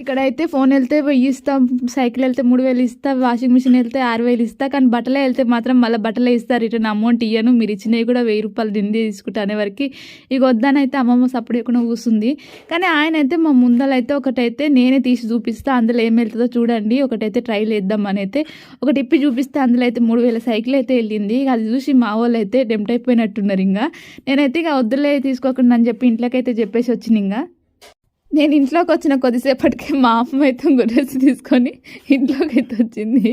ఇక్కడైతే ఫోన్ వెళ్తే 1000 ఇస్తాం, సైకిల్ వెళ్తే 3000 ఇస్తా, వాషింగ్ మిషన్ వెళ్తే 6000 ఇస్తా, కానీ బట్టలే వెళ్తే మాత్రం మళ్ళీ బట్టలే ఇస్తా, రిటర్న్ అమౌంట్ ఇయ్యను, మీరు ఇచ్చినవి కూడా 1000 రూపాయలు దిండి తీసుకుంటా అనే వరకు ఇక వద్దనైతే అమ్మమ్మ సప్పుడు చేయకుండా కూస్తుంది. కానీ ఆయన అయితే మా ముందలైతే ఒకటైతే నేనే తీసి చూపిస్తా, అందులో ఏం వెళ్తుందో చూడండి, ఒకటైతే ట్రైల్ వేద్దాం అని అయితే ఒకటి ఇప్పి చూపిస్తే అందులో అయితే 3000 సైకిల్ అయితే వెళ్ళింది. ఇక అది చూసి మా వాళ్ళు అయితే టెంప్ట్ అయిపోయినట్టున్నారు. ఇంకా నేనైతే ఇక వద్దులే తీసుకోకుండా అని చెప్పి ఇంట్లోకైతే చెప్పేసి వచ్చింది. ఇంకా నేను ఇంట్లోకి వచ్చిన కొద్దిసేపటికి మా అమ్మ అయితే గుడ్రెస్ తీసుకొని ఇంట్లోకి అయితే వచ్చింది.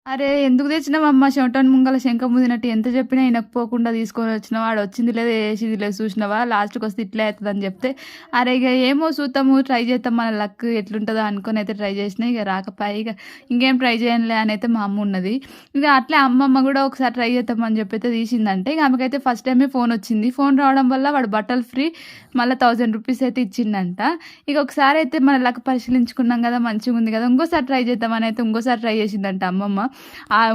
అరే ఎందుకు తెచ్చినావమ్మ చెమటని ముంగల శంఖ ముదినట్టు ఎంత చెప్పినా వినకపోకుండా తీసుకొని వచ్చినావు, ఆడ వచ్చింది లేదు వేసింది లేదు చూసినావా, లాస్ట్కి వస్తే ఇట్లా అవుతుంది అని చెప్తే అరే ఇక ఏమో చూద్దాము ట్రై చేద్దాం మన లక్ ఎట్లుంటుందో అనుకొని అయితే ట్రై చేసినా. ఇక రాకపోయి ఇక ఇంకేం ట్రై చేయనులే అని అయితే మా అమ్మ ఉన్నది. ఇక అట్లే అమ్మమ్మ కూడా ఒకసారి ట్రై చేద్దామని చెప్పి అయితే తీసిందంటే ఇక ఆమెకైతే ఫస్ట్ టైమే ఫోన్ వచ్చింది. ఫోన్ రావడం వల్ల వాడు బట్టలు ఫ్రీ మళ్ళీ 1000 రూపీస్ అయితే ఇచ్చిండంట. ఇక ఒకసారి అయితే మన లక్ పరిశీలించుకున్నాం కదా, మంచిగా ఉంది కదా, ఇంకోసారి ట్రై చేద్దామని అయితే ఇంకోసారి ట్రై చేసిందంట అమ్మమ్మ.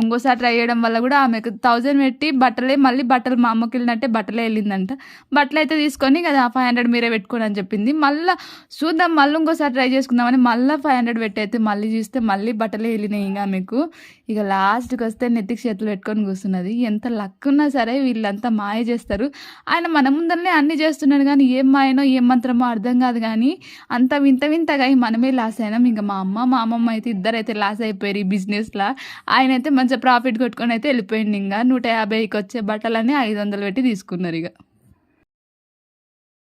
ఇంకోసారి ట్రై చేయడం వల్ల కూడా ఆమెకు 1000 పెట్టి బట్టలే మళ్ళీ బట్టలు మా అమ్మకి వెళ్ళినట్టే బట్టలే వెళ్ళిందంట. బట్టలు అయితే తీసుకొని కదా 500 మీరే పెట్టుకోని అని చెప్పింది. మళ్ళీ చూద్దాం మళ్ళీ ఇంకోసారి ట్రై చేసుకుందామని మళ్ళీ 500 పెట్టి అయితే మళ్ళీ చూస్తే మళ్ళీ బట్టలే వెళ్ళినాయి. ఇంకా మీకు ఇక లాస్ట్కి వస్తే నెత్తికి చేతులు పెట్టుకొని కూర్చున్నది. ఎంత లక్ ఉన్నా సరే వీళ్ళంతా మాయ చేస్తారు. ఆయన మన ముందరనే అన్నీ చేస్తున్నాడు కానీ ఏం మాయనో ఏం మంత్రమో అర్థం కాదు. కానీ అంత వింత వింతగా మనమే లాస్ అయినాం. ఇంకా మా అమ్మమ్మ అయితే ఇద్దరైతే లాస్ అయిపోయారు ఈ బిజినెస్లో. ఆయన అయితే మంచిగా ప్రాఫిట్ కొట్టుకొని అయితే వెళ్ళిపోయింది. ఇంకా 150కి వచ్చే బట్టలని 500 పెట్టి తీసుకున్నారు. ఇక